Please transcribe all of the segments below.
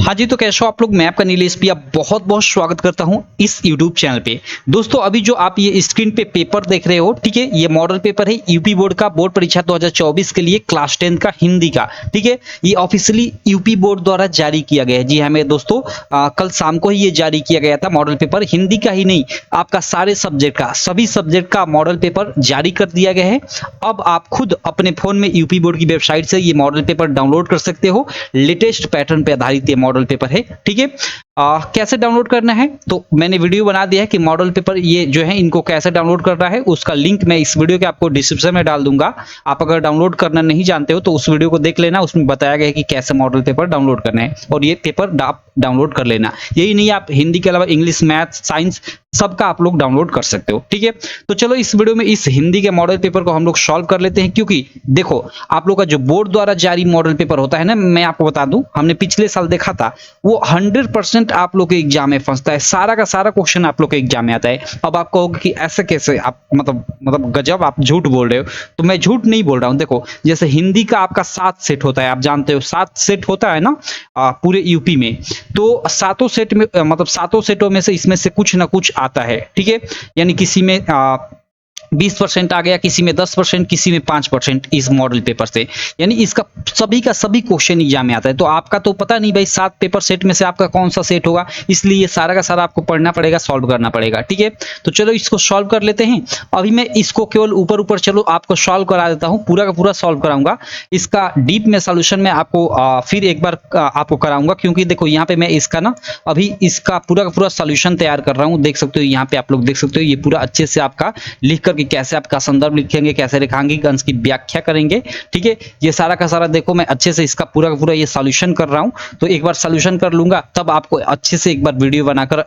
हाँ जी, तो कैसे हो आप लोग। मैं आपका नीलेश पिया बहुत बहुत स्वागत करता हूँ इस यूट्यूब चैनल पे। दोस्तों अभी जो आप ये स्क्रीन पे पेपर देख रहे हो, ठीक है, ये मॉडल पेपर है यूपी बोर्ड का, बोर्ड परीक्षा 2024 के लिए क्लास 10 का हिंदी का। ठीक है, ये ऑफिशियली यूपी बोर्ड द्वारा जारी किया गया है। जी हाँ मेरे दोस्तों, कल शाम को ही ये जारी किया गया था। मॉडल पेपर हिंदी का ही नहीं, आपका सारे सब्जेक्ट का, सभी सब्जेक्ट का मॉडल पेपर जारी कर दिया गया है। अब आप खुद अपने फोन में यूपी बोर्ड की वेबसाइट से ये मॉडल पेपर डाउनलोड कर सकते हो। लेटेस्ट पैटर्न पे आधारित ये मॉडल पेपर है। ठीक है, कैसे डाउनलोड करना है तो मैंने वीडियो बना दिया है कि मॉडल पेपर ये जो है इनको कैसे डाउनलोड करना है। उसका लिंक मैं इस वीडियो के आपको डिस्क्रिप्शन में डाल दूंगा। आप अगर डाउनलोड करना नहीं जानते हो तो उस वीडियो को देख लेना, उसमें बताया गया है कि कैसे मॉडल पेपर डाउनलोड करना है और ये पेपर आप डाउनलोड कर लेना। यही नहीं, आप हिंदी के अलावा इंग्लिश, मैथ, साइंस सबका आप लोग डाउनलोड कर सकते हो। ठीक है, तो चलो इस वीडियो में इस हिंदी के मॉडल पेपर को हम लोग सॉल्व कर लेते हैं। क्योंकि देखो, आप लोग का जो बोर्ड द्वारा जारी मॉडल पेपर होता है ना, मैं आपको बता दूं, हमने पिछले साल देखा था, वो 100% आप लोग के एग्जाम में फंसता है। सारा का सारा क्वेश्चन आप लोग के एग्जाम में आता है। अब आप कहोगे कि ऐसे कैसे, आप मतलब गजब, आप झूठ बोल रहे हो। तो मैं झूठ नहीं बोल रहा हूं। देखो, जैसे हिंदी का आपका 7 सेट होता है, आप जानते हो 7 सेट होता है ना पूरे यूपी में। तो सातों सेट में मतलब सातों सेटों में से इसमें से कुछ ना कुछ आता है। ठीक है, यानी किसी में 20% आ गया, किसी में 10%, किसी में 5% इस मॉडल पेपर से। यानी इसका सभी का सभी क्वेश्चन एग्जाम में आता है। तो आपका तो पता नहीं भाई 7 पेपर सेट में से आपका कौन सा सेट होगा, इसलिए ये सारा का सारा आपको पढ़ना पड़ेगा, सॉल्व करना पड़ेगा। ठीक है, तो चलो इसको सॉल्व कर लेते हैं। अभी मैं इसको केवल ऊपर ऊपर चलो आपको सॉल्व करा देता हूँ, पूरा का पूरा सॉल्व कराऊंगा। इसका डीप में सोल्यूशन में आपको फिर एक बार आपको कराऊंगा। क्योंकि देखो यहाँ पे मैं इसका ना अभी इसका पूरा का पूरा सोल्यूशन तैयार कर रहा हूँ। देख सकते हो यहाँ पे, आप लोग देख सकते हो, ये पूरा अच्छे से आपका लिख कि कैसे आपका संदर्भ लिखेंगे, कैसे रेखांकित अंश की व्याख्या करेंगे। ठीक है, ये सारा का सारा देखो मैं अच्छे से इसका पूरा का पूरा ये सॉल्यूशन कर रहा हूं। तो एक बार सॉल्यूशन कर लूंगा तब आपको अच्छे से एक बार वीडियो बनाकर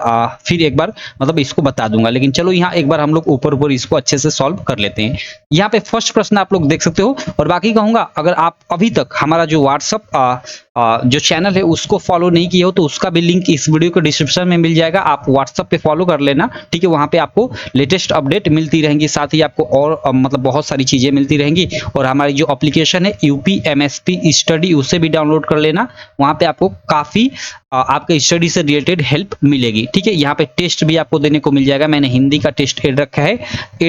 फिर एक बार मतलब इसको बता दूंगा। लेकिन चलो यहाँ एक बार हम लोग ऊपर ऊपर इसको अच्छे से सॉल्व कर लेते हैं। यहाँ पे फर्स्ट प्रश्न आप लोग देख सकते हो। और बाकी कहूंगा, अगर आप अभी तक हमारा जो व्हाट्सअप जो चैनल है उसको फॉलो नहीं किए हो तो उसका भी लिंक इस वीडियो के डिस्क्रिप्शन में मिल जाएगा। आप व्हाट्सएप पे फॉलो कर लेना। ठीक है, वहां पे आपको लेटेस्ट अपडेट मिलती रहेंगी, साथ ही आपको और मतलब बहुत सारी चीजें मिलती रहेंगी। और हमारी जो एप्लीकेशन है यूपी एमएसपी स्टडी, उसे भी डाउनलोड कर लेना। वहां पे आपको काफी आपके स्टडी से रिलेटेड हेल्प मिलेगी। ठीक है, यहाँ पे टेस्ट भी आपको देने को मिल जाएगा। मैंने हिंदी का टेस्ट ऐड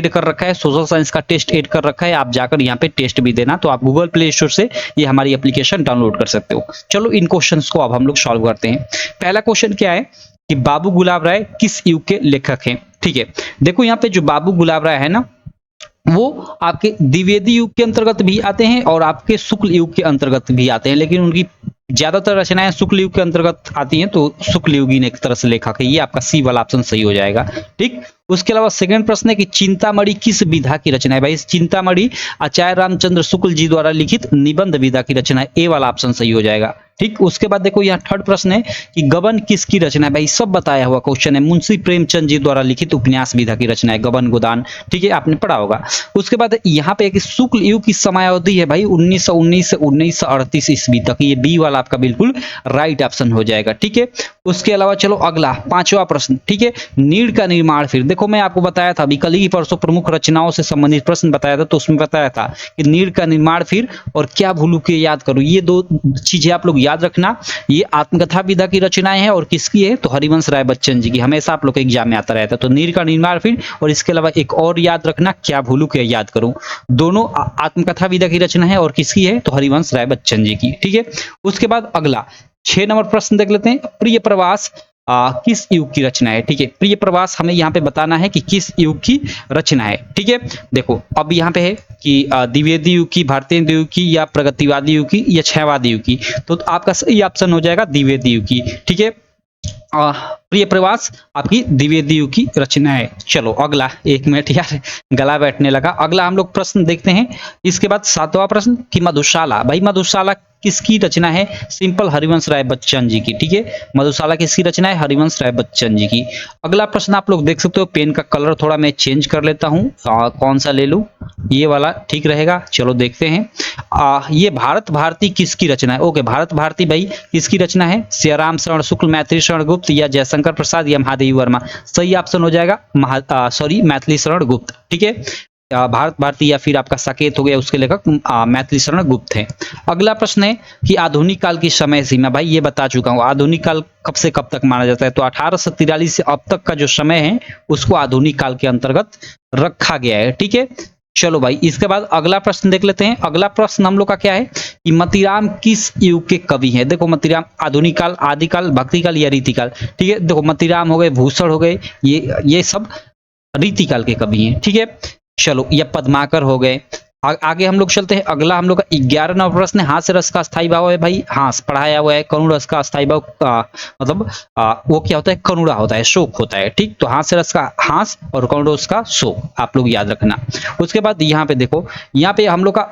कर रखा है, सोशल साइंस का टेस्ट ऐड कर रखा है। आप जाकर यहाँ पे टेस्ट भी देना। तो आप गूगल प्ले स्टोर से ये हमारी एप्लीकेशन डाउनलोड कर सकते हो। चलो इन क्वेश्चंस को अब हम लोग सॉल्व करते हैं। पहला क्वेश्चन क्या है कि बाबू गुलाब राय किस युग के लेखक हैं। ठीक है, देखो यहाँ पे जो बाबू गुलाब राय है ना, वो आपके द्विवेदी युग के अंतर्गत भी आते हैं और आपके शुक्ल युग के अंतर्गत भी आते हैं। लेकिन उनकी ज्यादातर रचनाएं शुक्ल युग के अंतर्गत आती हैं, तो शुक्ल युगी ने एक तरह से लेखक है। ये आपका सी वाला ऑप्शन सही हो जाएगा। ठीक, उसके अलावा सेकंड प्रश्न है कि चिंतामणि किस विधा की रचना है। भाई चिंतामणि आचार्य रामचंद्र शुक्ल जी द्वारा लिखित निबंध विधा की रचना है। ए वाला ऑप्शन सही हो जाएगा। ठीक, उसके बाद देखो यहाँ थर्ड प्रश्न है कि गबन किसकी रचना है। भाई सब बताया हुआ क्वेश्चन है। मुंशी प्रेमचंद जी द्वारा लिखित उपन्यास विधा की रचना है गबन गोदान। ठीक है, आपने पढ़ा होगा। उसके बाद यहाँ पे एक शुक्ल युग की समयावधि है भाई 1919 से 1938 ईस्वी तक। ये बी वाला आपका बिल्कुल राइट ऑप्शन हो जाएगा। ठीक है, उसके अलावा चलो अगला पांचवा प्रश्न। ठीक है, नीड़ का निर्माण फिर। देखो मैं आपको बताया था, अभी कल ही परसों प्रमुख रचनाओं से संबंधित प्रश्न बताया था, तो उसमें बताया था कि नीड़ का निर्माण फिर और क्या भूलू के याद करो। ये दो चीजें आप लोग याद रखना। ये आत्मकथा विधा की रचनाएं हैं और किसकी है तो हरिवंश राय बच्चन जी की। हमेशा आप लोग के एग्जाम में आता रहता है। तो नीड़ का निर्माण फिर और इसके अलावा एक और याद रखना, क्या भूलू के याद करूं। दोनों आत्मकथा विधा की रचना है और किसकी है तो हरिवंश राय बच्चन जी की। ठीक है, उसके बाद अगला 6 नंबर प्रश्न देख लेते हैं। प्रिय प्रवास किस युग की रचना है। ठीक है, प्रिय प्रवास हमें यहाँ पे बताना है कि किस युग की रचना है। ठीक है, देखो अब यहाँ पे है कि द्विवेदी युग की, भारतीय युग की, या प्रगतिवादी युग की, या क्षयवादी युग की। तो आपका सही ऑप्शन हो जाएगा द्विवेदी युग की। ठीक है, प्रिय प्रवास आपकी द्विवेदी युग की रचना है। चलो अगला, एक मिनट यार गला बैठने लगा। अगला हम लोग प्रश्न देखते हैं। इसके बाद 7वां प्रश्न कि मधुशाला। भाई मधुशाला किसकी रचना है। सिंपल हरिवंश राय बच्चन जी की। ठीक है, मधुशाला किसकी रचना है हरिवंश राय बच्चन जी की। अगला प्रश्न आप लोग देख सकते हो। पेन का कलर थोड़ा मैं चेंज कर लेता हूं, कौन सा ले लूं, ये वाला ठीक रहेगा। चलो देखते हैं। ये भारत भारती किसकी रचना है। ओके, भारत भारती भाई किसकी रचना है। सियाराम शरण शुक्ल, मैथिली शरण गुप्त, या जयशंकर प्रसाद, या महादेवी वर्मा। सही ऑप्शन हो जाएगा मैथिली शरण गुप्त। ठीक है, भारत भारती या फिर आपका साकेत हो गया, उसके लेखक मैथिली शरण गुप्त हैं। अगला प्रश्न है कि आधुनिक काल की समय सीमा, भाई ये बता चुका हूँ, आधुनिक काल कब से कब तक माना जाता है, तो 1843 से अब तक का जो समय है उसको आधुनिक काल के अंतर्गत रखा गया है। ठीक है, चलो भाई इसके बाद अगला प्रश्न देख लेते हैं। अगला प्रश्न हम लोग का क्या है कि मतीराम किस युग के कवि हैं। देखो मतीराम आधुनिक काल, आदिकाल, भक्तिकाल या रीतिकाल। ठीक है, देखो मतीराम हो गए, भूषण हो गए, ये सब रीतिकाल के कवि हैं। ठीक है, चलो ये पद्माकर हो गए। आगे हम लोग चलते हैं। अगला हम लोग का 11 नंबर प्रश्न है, हास्य रस का स्थायी भाव है। भाई हास पढ़ाया हुआ है। करुण रस का स्थायी भाव मतलब वो क्या होता है, करुणा होता है, शोक होता है। ठीक, तो हास्य रस का हास और करुण रस का शोक, आप लोग याद रखना। उसके बाद यहाँ पे देखो, यहाँ पे हम लोग का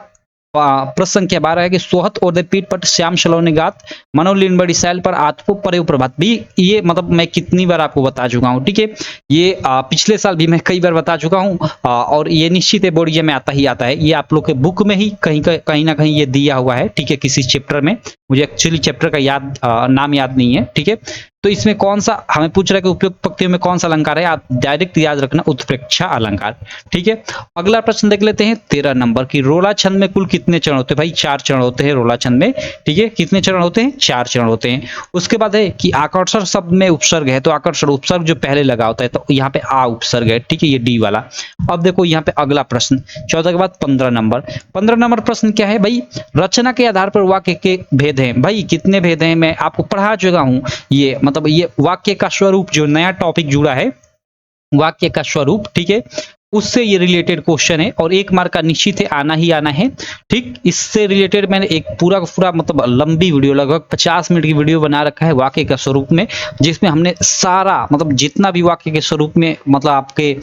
प्रश्न संख्या 12 है कि सोहत और दे पीठ पर श्याम सलोने गात, मनोलीन बड़ी सैल पर आत्मो परे प्रभात। भी ये मतलब मैं कितनी बार आपको बता चुका हूँ। ठीक है, ये पिछले साल भी मैं कई बार बता चुका हूँ और ये निश्चित है बोर्ड में आता ही आता है। ये आप लोग के बुक में ही कहीं ना कहीं ये दिया हुआ है। ठीक है, किसी चैप्टर में, मुझे एक्चुअली चैप्टर का नाम याद नहीं है। ठीक है, तो इसमें कौन सा हमें पूछ रहा है कि उपयुक्त पंक्तियों में कौन सा अलंकार है, आप डायरेक्ट याद रखना उत्प्रेक्षा अलंकार। ठीक है, अगला प्रश्न देख लेते हैं 13 नंबर की, रोला छंद में कुल कितने चरण होते हैं। भाई 4 चरण होते हैं रोला छंद में। ठीक है, कितने चरण होते हैं, 4 चरण होते हैं। उसके बाद है कि आकर्षण शब्द में उपसर्ग है, तो आकर्षण उपसर्ग जो पहले लगा होता है, तो यहाँ पे आ उपसर्ग है। ठीक है, ये डी वाला। अब देखो यहाँ पे अगला प्रश्न 14 के बाद 15 नंबर। 15 नंबर प्रश्न क्या है भाई, रचना के आधार पर वाक्य के भेद हैं। भाई कितने भेद हैं, मैं आपको पढ़ा चुका हूं। ये मतलब ये वाक्य का स्वरूप, जो नया टॉपिक जुड़ा है वाक्य का स्वरूप, ठीक है, उससे ये रिलेटेड क्वेश्चन है और 1 मार्क का निश्चित है, आना ही आना है। ठीक, इससे रिलेटेड मैंने एक पूरा मतलब लंबी वीडियो, लगभग 50 मिनट की वीडियो बना रखा है वाक्य का स्वरूप में, जिसमें हमने सारा मतलब जितना भी वाक्य के स्वरूप में मतलब आपके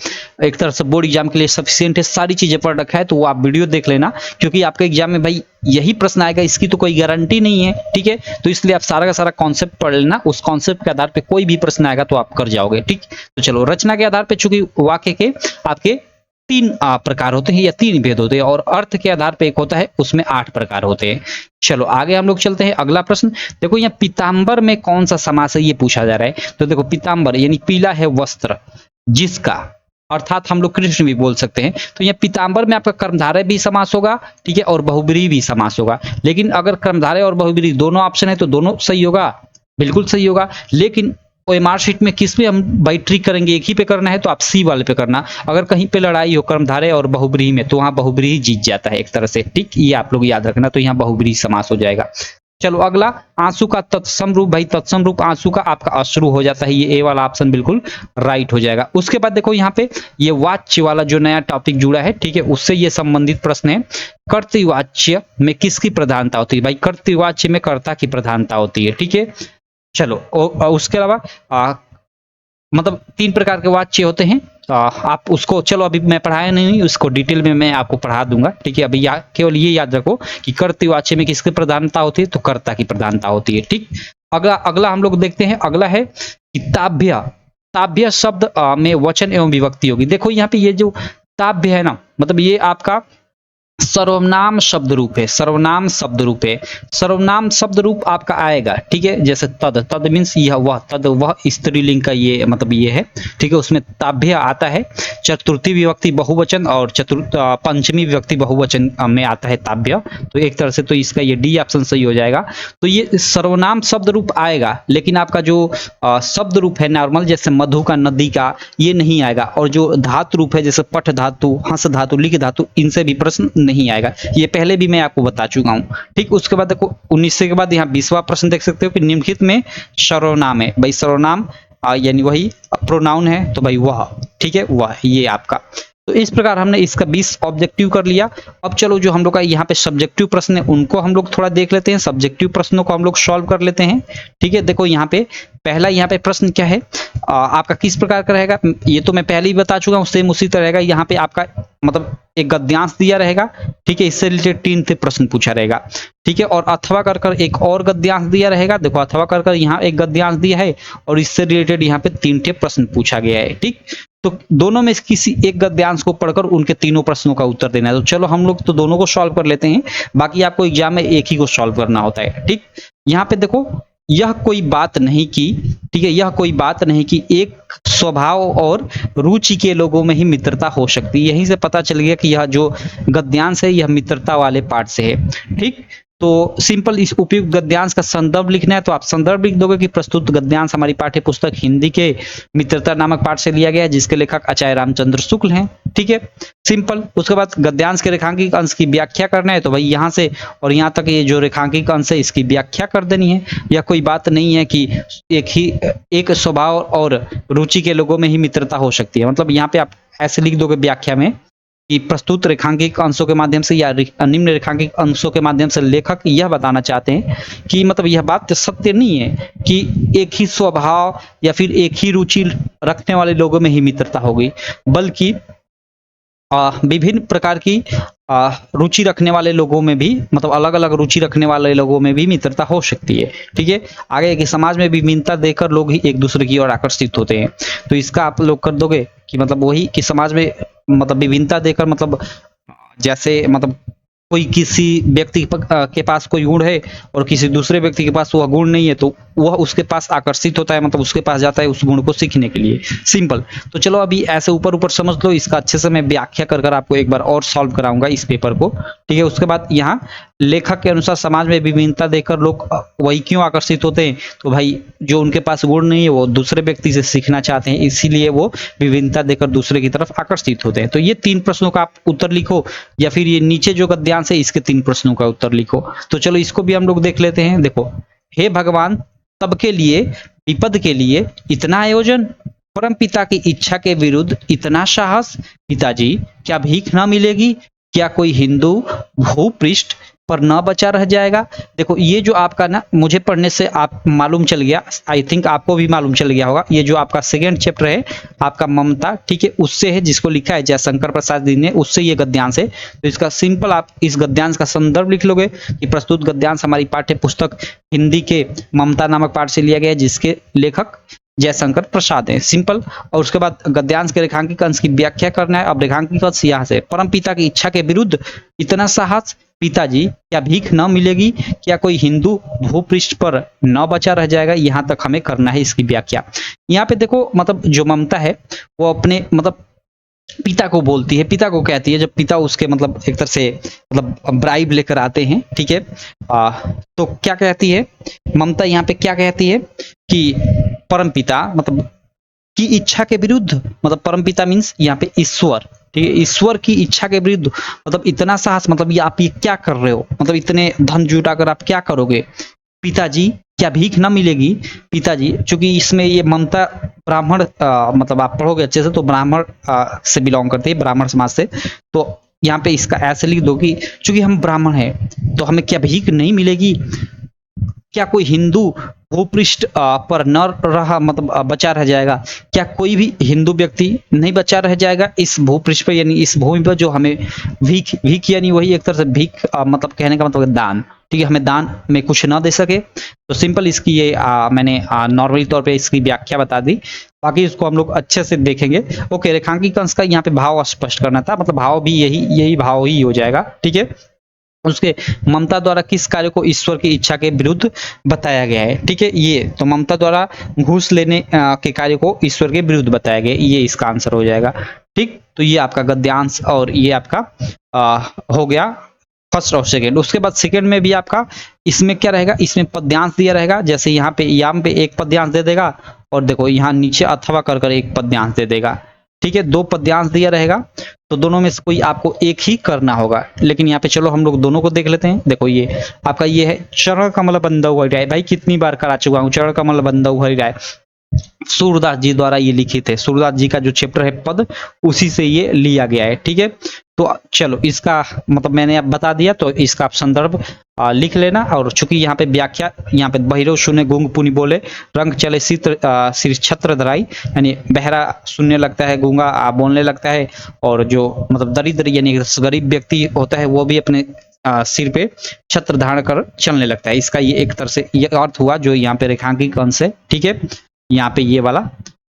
एक तरह से बोर्ड एग्जाम के लिए सफिशिएंट है, सारी चीजें पढ़ रखा है। तो वो आप वीडियो देख लेना, क्योंकि आपके एग्जाम में भाई यही प्रश्न आएगा, इसकी तो कोई गारंटी नहीं है। ठीक है, तो इसलिए आप सारा का सारा कॉन्सेप्ट पढ़ लेना, उस कॉन्सेप्ट के आधार पे कोई भी प्रश्न आएगा तो आप कर जाओगे। ठीक, तो चलो रचना के आधार पे, चूंकि वाक्य के आपके 3 प्रकार होते हैं या 3 भेद होते हैं, और अर्थ के आधार पे एक होता है, उसमें 8 प्रकार होते हैं। चलो आगे हम लोग चलते हैं। अगला प्रश्न देखो, यहाँ पीतांबर में कौन सा समास है, ये पूछा जा रहा है। तो देखो पीतांबर यानी पीला है वस्त्र जिसका, अर्थात हम लोग कृष्ण भी बोल सकते हैं। तो यहाँ पीतांबर में आपका कर्मधारय भी समास होगा, ठीक है, और बहुब्रीहि भी समास होगा। लेकिन अगर कर्मधारय और बहुब्रीहि दोनों ऑप्शन है तो दोनों सही होगा, बिल्कुल सही होगा। लेकिन ओएमआर शीट में किस पे हम बाई ट्रिक करेंगे, एक ही पे करना है तो आप सी वाले पे करना। अगर कहीं पे लड़ाई हो कर्मधारय और बहुब्रीहि में, तो वहां बहुब्रीहि जीत जाता है एक तरह से। ठीक, ये आप लोग याद रखना, तो यहाँ बहुब्रीहि समास हो जाएगा। चलो अगला, आंसू का तत्सम रूप। भाई तत्सम रूप आंसू का आपका अश्रु हो जाता है, ये ए वाला ऑप्शन बिल्कुल राइट हो जाएगा। उसके बाद देखो यहाँ पे ये वाच्य वाला जो नया टॉपिक जुड़ा है, ठीक है, उससे ये संबंधित प्रश्न है, कर्तृवाच्य में किसकी प्रधानता होती है। भाई कर्तृवाच्य में कर्ता की प्रधानता होती है। ठीक है, चलो उसके अलावा मतलब 3 प्रकार के वाच्य होते हैं। आप उसको चलो अभी मैं पढ़ाया नहीं, उसको डिटेल में मैं आपको पढ़ा दूंगा। ठीक है, अभी केवल ये याद रखो कि कर्तृवाच्य में किसकी प्रधानता होती है, तो कर्ता की प्रधानता होती है। ठीक, अगला हम लोग देखते हैं। अगला है कि ताभ्य। ताभ्य शब्द में वचन एवं विभक्ति होगी। देखो यहाँ पे ये जो ताभ्य है ना, मतलब ये आपका सर्वनाम शब्द रूप है। सर्वनाम शब्द रूप है। सर्वनाम शब्द रूप आपका आएगा, ठीक है, जैसे तद, तद मीन्स यह वह, तद वह स्त्रीलिंग का ये मतलब ये है। ठीक है, उसमें ताभ्य आता है। चतुर्थी विभक्ति बहुवचन और पंचमी विभक्ति बहुवचन में आता है ताभ्य। तो एक तरह से तो इसका ये डी ऑप्शन सही हो जाएगा। तो ये सर्वनाम शब्द रूप आएगा, लेकिन आपका जो शब्द रूप है नॉर्मल, जैसे मधु का, नदी का, ये नहीं आएगा। और जो धातु रूप है, जैसे पठ धातु, हंस धातु, लिख धातु, इनसे भी प्रश्न नहीं आएगा। ये पहले भी मैं आपको बता चुका हूं। ठीक, उसके बाद देखो 19 के बाद यहाँ 20वां प्रश्न देख सकते हो कि निम्नलिखित में सर्वनाम है। भाई सर्वनाम यानी वही प्रोनाउन है, तो भाई वह, ठीक है, वह, ये आपका। तो इस प्रकार हमने इसका 20 ऑब्जेक्टिव कर लिया। अब चलो जो हम लोग का यहाँ पे सब्जेक्टिव प्रश्न है उनको हम लोग थोड़ा देख लेते हैं। सब्जेक्टिव प्रश्नों को हम लोग सॉल्व कर लेते हैं। ठीक है, देखो यहाँ पे पहला यहाँ पे प्रश्न क्या है, आपका किस प्रकार का रहेगा, ये तो मैं पहले ही बता चुका हूँ, सेम उसी तरह रहेगा। यहाँ पे आपका मतलब एक गद्यांश दिया रहेगा, ठीक है, इससे रिलेटेड 3 थे प्रश्न पूछा रहेगा। ठीक है, और अथवा कर एक और गद्यांश दिया रहेगा। देखो अथवा कर यहाँ एक गद्यांश दिया है और इससे रिलेटेड यहाँ पे 3 थे प्रश्न पूछा गया है। ठीक, तो दोनों में किसी एक गद्यांश को पढ़कर उनके तीनों प्रश्नों का उत्तर देना है। तो चलो हम लोग तो दोनों को सॉल्व कर लेते हैं, बाकी आपको एग्जाम में एक ही को सॉल्व करना होता है। ठीक, यहाँ पे देखो, यह कोई बात नहीं की, ठीक है, यह कोई बात नहीं कि एक स्वभाव और रुचि के लोगों में ही मित्रता हो सकती है। यहीं से पता चल गया कि यह जो गद्यांश है यह मित्रता वाले पार्ट से है। ठीक, तो सिंपल इस उपयुक्त गद्यांश का संदर्भ लिखना है तो आप संदर्भ लिख दोगे कि प्रस्तुत गद्यांश हमारी पाठ्य पुस्तक हिंदी के मित्रता नामक पाठ से लिया गया है, जिसके लेखक आचार्य रामचंद्र शुक्ल हैं। ठीक है, सिंपल। उसके बाद गद्यांश के रेखांकित अंश की व्याख्या करना है तो भाई यहाँ से और यहाँ तक ये जो रेखांकित अंश है इसकी व्याख्या कर देनी है। यह कोई बात नहीं है कि एक स्वभाव और रुचि के लोगों में ही मित्रता हो सकती है। मतलब यहाँ पे आप ऐसे लिख दोगे व्याख्या में कि प्रस्तुत रेखांकित अंशों के माध्यम से या निम्न रेखांकित अंशों के माध्यम से लेखक यह बताना चाहते हैं कि मतलब यह बात सत्य नहीं है कि एक ही स्वभाव या फिर एक ही रुचि रखने वाले लोगों में ही मित्रता होगी, बल्कि विभिन्न प्रकार की रुचि रखने वाले लोगों में भी, मतलब अलग अलग रुचि रखने वाले लोगों में भी मित्रता हो सकती है। ठीक है, आगे कि समाज में विभिन्नता देकर लोग ही एक दूसरे की ओर आकर्षित होते हैं, तो इसका आप लोग कर दोगे कि मतलब वही कि समाज में मतलब विभिन्नता देकर, मतलब जैसे मतलब कोई किसी व्यक्ति के पास कोई गुण है और किसी दूसरे व्यक्ति के पास वह गुण नहीं है तो वह उसके पास आकर्षित होता है, मतलब उसके पास जाता है उस गुण को सीखने के लिए। सिंपल। तो चलो अभी ऐसे ऊपर ऊपर समझ लो, इसका अच्छे से मैं व्याख्या कर आपको एक बार और सॉल्व कराऊंगा इस पेपर को। ठीक है, उसके बाद यहाँ लेखक के अनुसार समाज में विभिन्नता देखकर लोग वही क्यों आकर्षित होते हैं, तो भाई जो उनके पास गुण नहीं है वो दूसरे व्यक्ति से सीखना चाहते हैं, इसीलिए वो विभिन्नता देकर दूसरे की तरफ आकर्षित होते हैं। तो ये 3 प्रश्नों का आप उत्तर लिखो, या फिर ये नीचे जो गद्यांश है इसके 3 प्रश्नों का उत्तर लिखो। तो चलो इसको भी हम लोग देख लेते हैं। देखो, हे भगवान, सबके लिए विपद के लिए इतना आयोजन, परम पिता की इच्छा के विरुद्ध इतना साहस, पिताजी क्या भीख ना मिलेगी, क्या कोई हिंदू भूपृष्ठ पर न बचा रह जाएगा। देखो ये जो आपका ना, मुझे पढ़ने से आप मालूम चल गया, आई थिंक आपको भी मालूम चल गया होगा, ये जो आपका सेकेंड चैप्टर है आपका ममता, ठीक है, उससे है, जिसको लिखा है जयशंकर प्रसाद जी ने, उससे ये गद्यांश है। तो इसका सिंपल आप इस गद्यांश का संदर्भ लिख लोगे कि प्रस्तुत गद्यांश हमारी पाठ्य पुस्तक हिंदी के ममता नामक पाठ से लिया गया है, जिसके लेखक जयशंकर प्रसाद है। सिंपल। और उसके बाद गद्यांश के रेखांकित अंश की व्याख्या करना है। अब रेखांकित अंश यहाँ से, परम पिता की इच्छा के विरुद्ध इतना साहस, पिताजी क्या भीख न मिलेगी, क्या कोई हिंदू भूपृष्ठ पर न बचा रह जाएगा, यहाँ तक हमें करना है इसकी व्याख्या। यहाँ पे देखो मतलब जो ममता है वो अपने मतलब पिता को बोलती है, पिता को कहती है, जब पिता उसके मतलब एक तरह से मतलब ब्राइब लेकर आते हैं। ठीक है, तो क्या कहती है ममता यहाँ पे, क्या कहती है कि परम पिता मतलब की इच्छा के विरुद्ध, मतलब परम पिता मीन्स यहाँ पे ईश्वर, ठीक है, ईश्वर की इच्छा के विरुद्ध मतलब इतना साहस, मतलब ये आप ये क्या कर रहे हो, मतलब इतने धन जुटाकर आप क्या करोगे, पिताजी क्या भीख न मिलेगी, पिताजी, चूंकि इसमें ये ममता ब्राह्मण मतलब आप पढ़ोगे अच्छे से तो ब्राह्मण से बिलोंग करते हैं, ब्राह्मण समाज से, तो यहाँ पे इसका ऐसे लिख दो कि चूंकि हम ब्राह्मण हैं तो हमें क्या भीख नहीं मिलेगी, क्या कोई हिंदू भूपृष्ठ पर न रहा मतलब बचा रह जाएगा, क्या कोई भी हिंदू व्यक्ति नहीं बचा रह जाएगा इस भूपृष्ठ पर, यानी इस भूमि पर जो हमें भीख, भीख यानी वही एक तरह से भीख मतलब कहने का मतलब दान, ठीक है, हमें दान में कुछ ना दे सके। तो सिंपल इसकी ये मैंने नॉर्मली तौर पे इसकी व्याख्या बता दी, बाकी इसको हम लोग अच्छे से देखेंगे। ओके, रेखांकित अंश का यहाँ पे भाव स्पष्ट करना था, मतलब भाव भी यही भाव ही हो जाएगा। ठीक है, उसके ममता द्वारा किस कार्य को ईश्वर की इच्छा के विरुद्ध बताया गया है। ठीक है, ये तो ममता द्वारा घूस लेने के कार्य को ईश्वर के विरुद्ध बताया गया, ये इसका आंसर हो जाएगा। ठीक, तो ये आपका गद्यांश और ये आपका हो गया फर्स्ट और सेकंड। उसके बाद सेकंड में भी आपका इसमें क्या रहेगा, इसमें पद्यांश दिया रहेगा, जैसे यहाँ पे याम पे एक पद्यांश दे देगा और देखो यहाँ नीचे अथवा कर कर एक पद्यांश दे देगा। ठीक है, 2 पद्यांश दिया रहेगा, तो दोनों में से कोई आपको एक ही करना होगा। लेकिन यहाँ पे चलो हम लोग दोनों को देख लेते हैं। देखो ये आपका ये है, चरण कमल बंधु हरि राय, भाई कितनी बार करा चुका हूँ, चरण कमल बंधु हरि राय, सूरदास जी द्वारा ये लिखित है, सूरदास जी का जो चैप्टर है पद, उसी से ये लिया गया है। ठीक है, तो चलो इसका मतलब मैंने अब बता दिया, तो इसका आप संदर्भ लिख लेना। और चूंकि यहाँ पे व्याख्या, यहाँ पे बहिरो सुने गूंग पुनि बोले, रंग चले सिर छत्र धराई, यानी बहरा सुनने लगता है, गूंगा बोलने लगता है, और जो मतलब दरिद्र यानी गरीब व्यक्ति होता है वो भी अपने सिर पे छत्र धारण कर चलने लगता है। इसका ये एक तरह से ये अर्थ हुआ जो यहाँ पे रेखांकित अंश है। ठीक है, यहाँ पे ये वाला,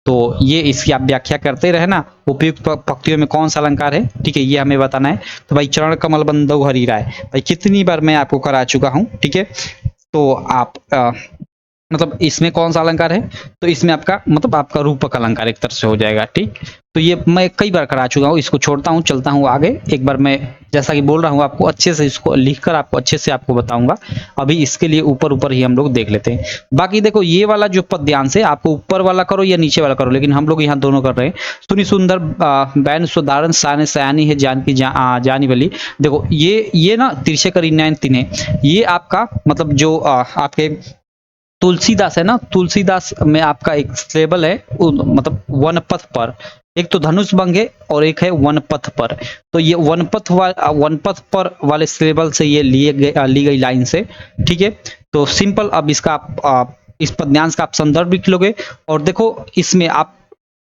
तो ये इसकी आप व्याख्या करते रहना, उपयुक्त पंक्तियों में कौन सा अलंकार है, ठीक है, ये हमें बताना है। तो भाई चरण कमल बंधु हरि राय, भाई कितनी बार मैं आपको करा चुका हूँ। ठीक है, तो आप मतलब इसमें कौन सा अलंकार है, तो इसमें आपका मतलब आपका रूपक अलंकार एक तरह से हो जाएगा। ठीक, तो ये मैं कई बार करा चुका हूँ, इसको छोड़ता हूँ, चलता हूँ आगे। एक बार मैं जैसा कि बोल रहा हूँ आपको अच्छे से इसको लिखकर आपको अच्छे से आपको बताऊंगा। अभी इसके लिए ऊपर ऊपर ही हम लोग देख लेते हैं। बाकी देखो ये वाला जो पद्यांश है आपको ऊपर वाला करो या नीचे वाला करो, लेकिन हम लोग यहाँ दोनों कर रहे हैं। सुनी सुंदर बैन सुधारण साने सयानी है जानकी जानी वाली। देखो ये ना तिरछे करी नैन तिन्हे, ये आपका मतलब जो आपके तुलसीदास है ना, तुलसीदास में आपका एक स्लेबल है मतलब वनपथ पर। एक तो धनुष भंग है और एक है वनपथ पर। तो ये वनपथ पर वाले स्लेबल से ये ली गई लाइन से। ठीक है, तो सिंपल अब इसका आप इस पद्यांश का आप संदर्भ लिख लोगे। और देखो इसमें आप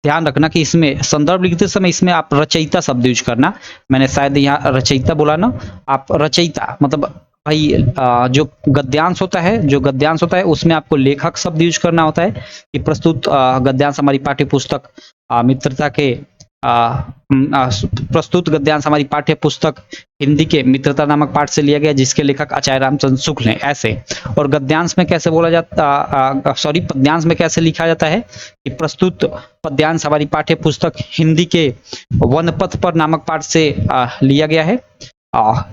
ध्यान रखना कि इसमें संदर्भ लिखते समय इसमें आप रचयिता शब्द यूज करना। मैंने शायद यहाँ रचयिता बोला ना, आप रचयिता मतलब भाई जो गद्यांश होता है उसमें आपको लेखक शब्द यूज करना होता है कि प्रस्तुत गद्यांश हमारी पाठ्य पुस्तक मित्रता के प्रस्तुत गद्यांश हमारी पाठ्य पुस्तक हिंदी के मित्रता नामक पाठ से लिया गया, जिसके लेखक आचार्य रामचंद्र शुक्ल हैं, ऐसे। और गद्यांश में कैसे बोला जाता सॉरी पद्यांश में कैसे लिखा जाता है कि प्रस्तुत पद्यांश हमारी पाठ्य पुस्तक हिंदी के वनपथ पर नामक पाठ से लिया गया है,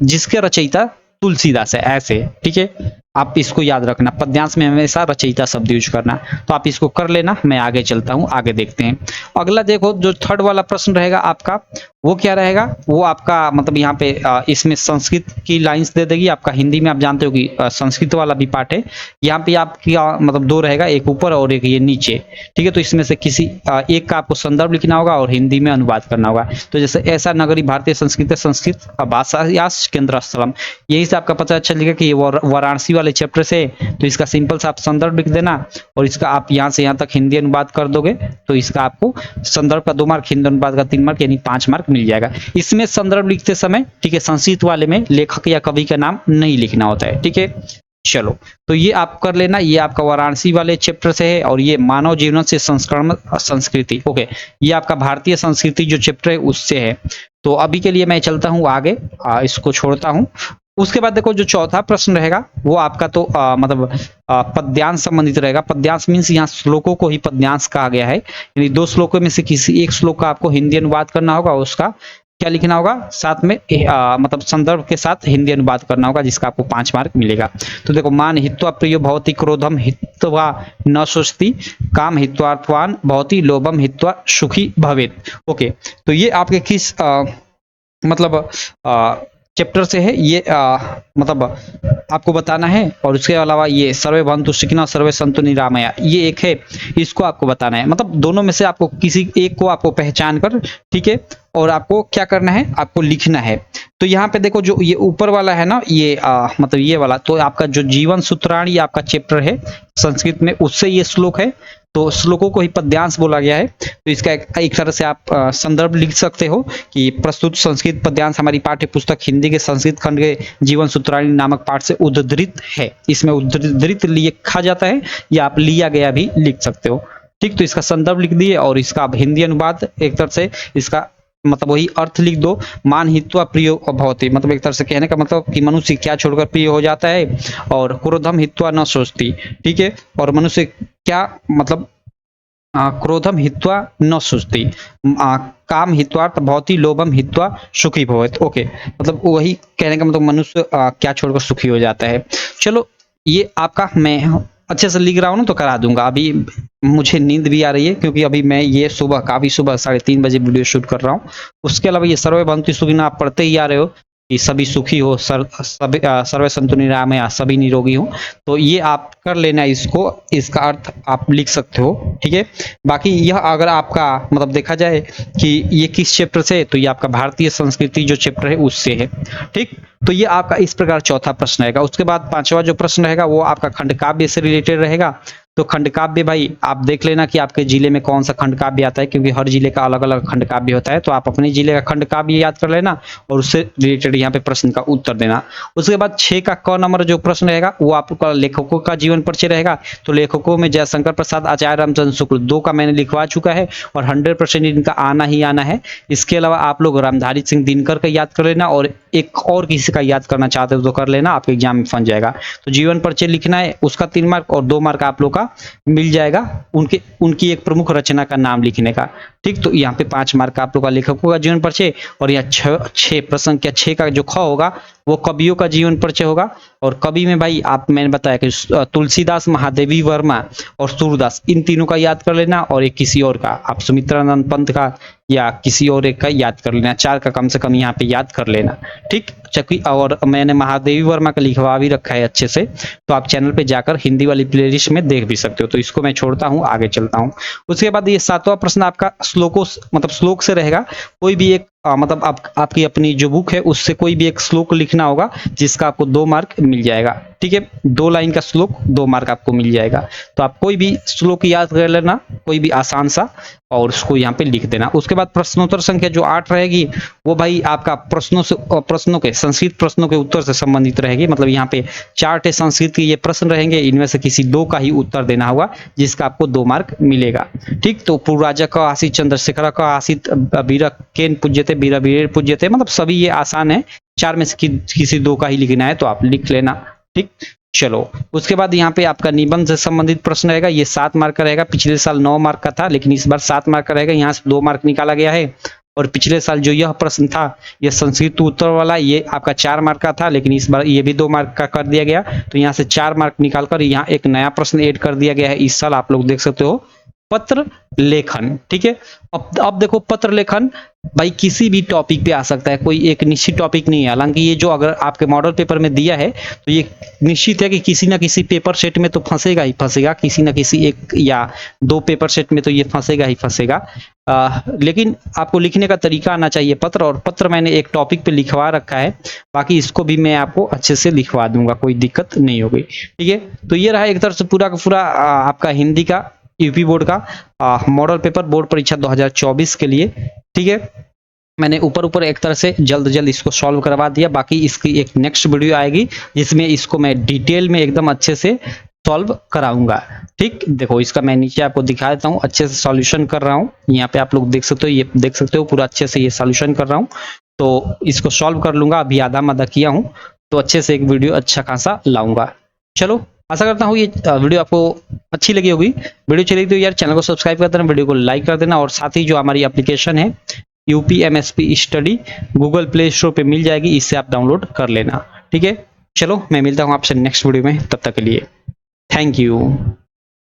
जिसके रचयिता तुलसीदास है, ऐसे। ठीक है, आप इसको याद रखना, पद्यांश में हमेशा रचयिता शब्द यूज करना। तो आप इसको कर लेना, मैं आगे चलता हूं, आगे देखते हैं। अगला देखो जो थर्ड वाला प्रश्न रहेगा आपका, वो क्या रहेगा, वो आपका मतलब यहाँ पे इसमें संस्कृत की लाइंस दे देगी। आपका हिंदी में आप जानते हो कि संस्कृत वाला भी पार्ट है। यहाँ पे आपकी मतलब दो रहेगा, एक ऊपर और एक ये नीचे। ठीक है, तो इसमें से किसी एक का आपको संदर्भ लिखना होगा और हिंदी में अनुवाद करना होगा। तो जैसे ऐसा नगरी भारतीय संस्कृत भाषा केंद्र स्थलम, यही से आपका पता चलेगा कि ये वाराणसी वाले चैप्टर से। तो इसका सिंपल सा आप संदर्भ लिख देना और इसका आप यहाँ से यहाँ तक हिंदी अनुवाद कर दोगे, तो इसका आपको संदर्भ का 2 मार्क, हिंदी अनुवाद का 3 मार्क, यानी 5 मार्क मिल जाएगा। इसमें संदर्भ लिखते समय ठीक है, संस्कृत वाले में लेखक या कवि का नाम नहीं लिखना होता है। ठीक है, चलो तो ये आप कर लेना, ये आपका वाराणसी वाले चैप्टर से है। और ये मानव जीवन से संस्करण संस्कृति, ओके, ये आपका भारतीय संस्कृति जो चैप्टर है उससे है। तो अभी के लिए मैं चलता हूँ आगे, इसको छोड़ता हूँ। उसके बाद देखो जो चौथा प्रश्न रहेगा वो आपका तो मतलब पद्यांश संबंधित रहेगा। पद्यांश मीन्स यहाँ श्लोकों को ही पद्यांश कहा गया है, यानी 2 श्लोकों में से किसी एक श्लोक का आपको हिंदी अनुवाद करना होगा, उसका क्या लिखना होगा, साथ में मतलब संदर्भ के साथ हिंदी अनुवाद करना होगा, जिसका आपको 5 मार्क मिलेगा। तो देखो, मान हित्वा प्रियो भवति, क्रोधम हित्वा न सोचती, काम हित्वार्थवान भवति, लोभम हित्वा सुखी भवेत। ओके, तो ये आपके किस मतलब चैप्टर से है ये मतलब आपको बताना है। और उसके अलावा ये सर्वे भवन्तु सुखिनः सर्वे सन्तु निरामया, ये एक है, इसको आपको बताना है। मतलब दोनों में से आपको किसी एक को आपको पहचान कर, ठीक है, और आपको क्या करना है, आपको लिखना है। तो यहाँ पे देखो जो ये ऊपर वाला है ना, ये मतलब ये वाला, तो आपका जो जीवन सूत्राणी आपका चैप्टर है संस्कृत में, उससे ये श्लोक है। तो श्लोकों को ही पद्यांश बोला गया है। तो इसका एक तरह से आप संदर्भ लिख सकते हो कि प्रस्तुत संस्कृत पद्यांश हमारी पाठ्य पुस्तक हिंदी के संस्कृत खंड के जीवन सूत्राणी नामक पाठ से उद्धृत है। इसमें उद्धृत लिखा जाता है या आप लिया गया भी लिख सकते हो। ठीक, तो इसका संदर्भ लिख दिए और इसका आप हिंदी अनुवाद एक तरह से इसका मतलब वही अर्थ लिख दो। मान हित्वा प्रियो भवति, मतलब एक तरह से कहने का मतलब कि मनुष्य क्या छोड़कर प्रिय हो जाता है। और क्रोधम हित्वा न सोचती, ठीक है, और मनुष्य क्या मतलब क्रोधम हित्वा न सोचती, काम हित्वार्थ भवति, लोभम हित्वा सुखी भवेत। ओके, मतलब वही कहने का मतलब मनुष्य क्या छोड़कर सुखी हो जाता है। चलो, ये आपका मैं अच्छे से लिख रहा हूँ ना, तो करा दूंगा। अभी मुझे नींद भी आ रही है क्योंकि अभी मैं ये सुबह 3:30 बजे वीडियो शूट कर रहा हूँ। उसके अलावा ये सर्वे भवन्तु सुखिनः आप पढ़ते ही आ रहे हो कि सभी सुखी हो, सर्वे सन्तु निरामया, सभी निरोगी हो। तो ये आप कर लेना इसको, इसका अर्थ आप लिख सकते हो। ठीक है, बाकी यह अगर आपका मतलब देखा जाए कि ये किस चैप्टर से है, तो ये आपका भारतीय संस्कृति जो चैप्टर है उससे है। ठीक, तो ये आपका इस प्रकार चौथा प्रश्न रहेगा। उसके बाद 5वां जो प्रश्न रहेगा वो आपका खंड काव्य से रिलेटेड रहेगा। तो खंड काव्य भाई आप देख लेना कि आपके जिले में कौन सा खंड काव्य आता है, क्योंकि हर जिले का अलग अलग खंड काव्य होता है। तो आप अपने जिले का खंड काव्य याद कर लेना और उससे रिलेटेड यहाँ पे प्रश्न का उत्तर देना। उसके बाद 6 का क नंबर जो प्रश्न रहेगा वो आपका लेखकों का जीवन परिचय रहेगा। तो लेखकों में जयशंकर प्रसाद, आचार्य रामचंद्र शुक्ल, 2 का मैंने लिखवा चुका है और 100% इनका आना ही आना है। इसके अलावा आप लोग रामधारी सिंह दिनकर का याद कर लेना और एक और किसी का याद करना चाहते हो तो कर लेना, आपके एग्जाम में फंस जाएगा। तो जीवन परिचय लिखना है, उसका 3 मार्क और 2 मार्क आप लोग का मिल जाएगा उनकी एक प्रमुख रचना का नाम लिखने का। ठीक, तो यहाँ पे 5 मार्क का आप लोग का लेखकों का जीवन परिचय और यहाँ 6 प्रश्न क्या 6 का जो ख होगा वो कवियों का जीवन परिचय होगा। और कवि में भाई आप मैंने बताया कि तुलसीदास, महादेवी वर्मा और सूरदास, इन तीनों का याद कर लेना और एक किसी और का, आप सुमित्रानंद पंत का या किसी और एक का याद कर लेना। 4 का कम से कम यहाँ पे याद कर लेना। ठीक, चकी और मैंने महादेवी वर्मा का लिखवा भी रखा है अच्छे से, तो आप चैनल पे जाकर हिंदी वाली प्लेलिस्ट में देख भी सकते हो। तो इसको मैं छोड़ता हूँ, आगे चलता हूँ। उसके बाद ये 7वां प्रश्न आपका श्लोकों मतलब श्लोक से रहेगा। कोई भी एक मतलब आपकी अपनी जो बुक है उससे कोई भी एक श्लोक लिखना होगा जिसका आपको 2 मार्क मिल जाएगा। ठीक है, 2 लाइन का श्लोक 2 मार्क आपको मिल जाएगा। तो आप कोई भी श्लोक याद कर लेना, कोई भी आसान सा, और उसको यहाँ पे लिख देना। उसके बाद प्रश्नोत्तर संख्या जो 8 रहेगी वो भाई आपका प्रश्नों के संस्कृत प्रश्नों के उत्तर से संबंधित रहेगी। मतलब यहाँ पे 4 संस्कृत के ये प्रश्न रहेंगे, इनमें से किसी 2 का ही उत्तर देना होगा जिसका आपको 2 मार्क मिलेगा। ठीक, तो पूर्व राजा का आसित, चंद्रशेखर का आसित, वीर केन पूज्यते, वीर वीर पूज्यते, मतलब सभी ये आसान है। 4 में से किसी 2 का ही लिखना है तो आप लिख लेना। ठीक, चलो उसके बाद यहाँ पे आपका निबंध से संबंधित प्रश्न रहेगा। ये 7 मार्क का रहेगा। पिछले साल 9 मार्क का था लेकिन इस बार 7 मार्क का रहेगा। यहाँ से 2 मार्क निकाला गया है। और पिछले साल जो यह प्रश्न था ये संस्कृत उत्तर वाला, ये आपका 4 मार्क का था लेकिन इस बार ये भी 2 मार्क का कर दिया गया। तो यहाँ से 4 मार्क निकालकर यहाँ एक नया प्रश्न ऐड कर दिया गया है इस साल। आप लोग देख सकते हो पत्र लेखन। ठीक है, अब देखो पत्र लेखन भाई किसी भी टॉपिक पे आ सकता है, कोई एक निश्चित टॉपिक नहीं है। हालांकि ये जो अगर आपके मॉडल पेपर में दिया है तो ये निश्चित है कि किसी ना किसी पेपर सेट में तो फंसेगा ही फंसेगा, किसी ना किसी 1 या 2 पेपर सेट में तो ये फंसेगा ही फंसेगा। लेकिन आपको लिखने का तरीका आना चाहिए पत्र, और पत्र मैंने एक टॉपिक पे लिखवा रखा है, बाकी इसको भी मैं आपको अच्छे से लिखवा दूंगा, कोई दिक्कत नहीं होगी। ठीक है, तो ये रहा एक तरह से पूरा का पूरा आपका हिंदी का यूपी बोर्ड का मॉडल पेपर बोर्ड परीक्षा 2024 के लिए। ठीक है, मैंने ऊपर एक तरह से जल्द इसको सॉल्व करवा दिया। बाकी इसकी एक नेक्स्ट वीडियो आएगी जिसमें इसको मैं डिटेल में एकदम अच्छे से सॉल्व कराऊंगा। ठीक, देखो इसका मैं नीचे आपको दिखा देता हूँ, अच्छे से सॉल्यूशन कर रहा हूँ। यहाँ पे आप लोग देख सकते हो, ये देख सकते हो पूरा अच्छे से ये सॉल्यूशन कर रहा हूँ। तो इसको सॉल्व कर लूंगा, अभी आधा मदा किया हूँ तो अच्छे से एक वीडियो अच्छा खासा लाऊंगा। चलो, आशा करता हूँ ये वीडियो आपको अच्छी लगी होगी। वीडियो चली तो यार चैनल को सब्सक्राइब कर देना, वीडियो को लाइक कर देना, और साथ ही जो हमारी एप्लीकेशन है UPMSP study Google play store पे मिल जाएगी, इससे आप डाउनलोड कर लेना। ठीक है, चलो मैं मिलता हूँ आपसे नेक्स्ट वीडियो में, तब तक के लिए थैंक यू।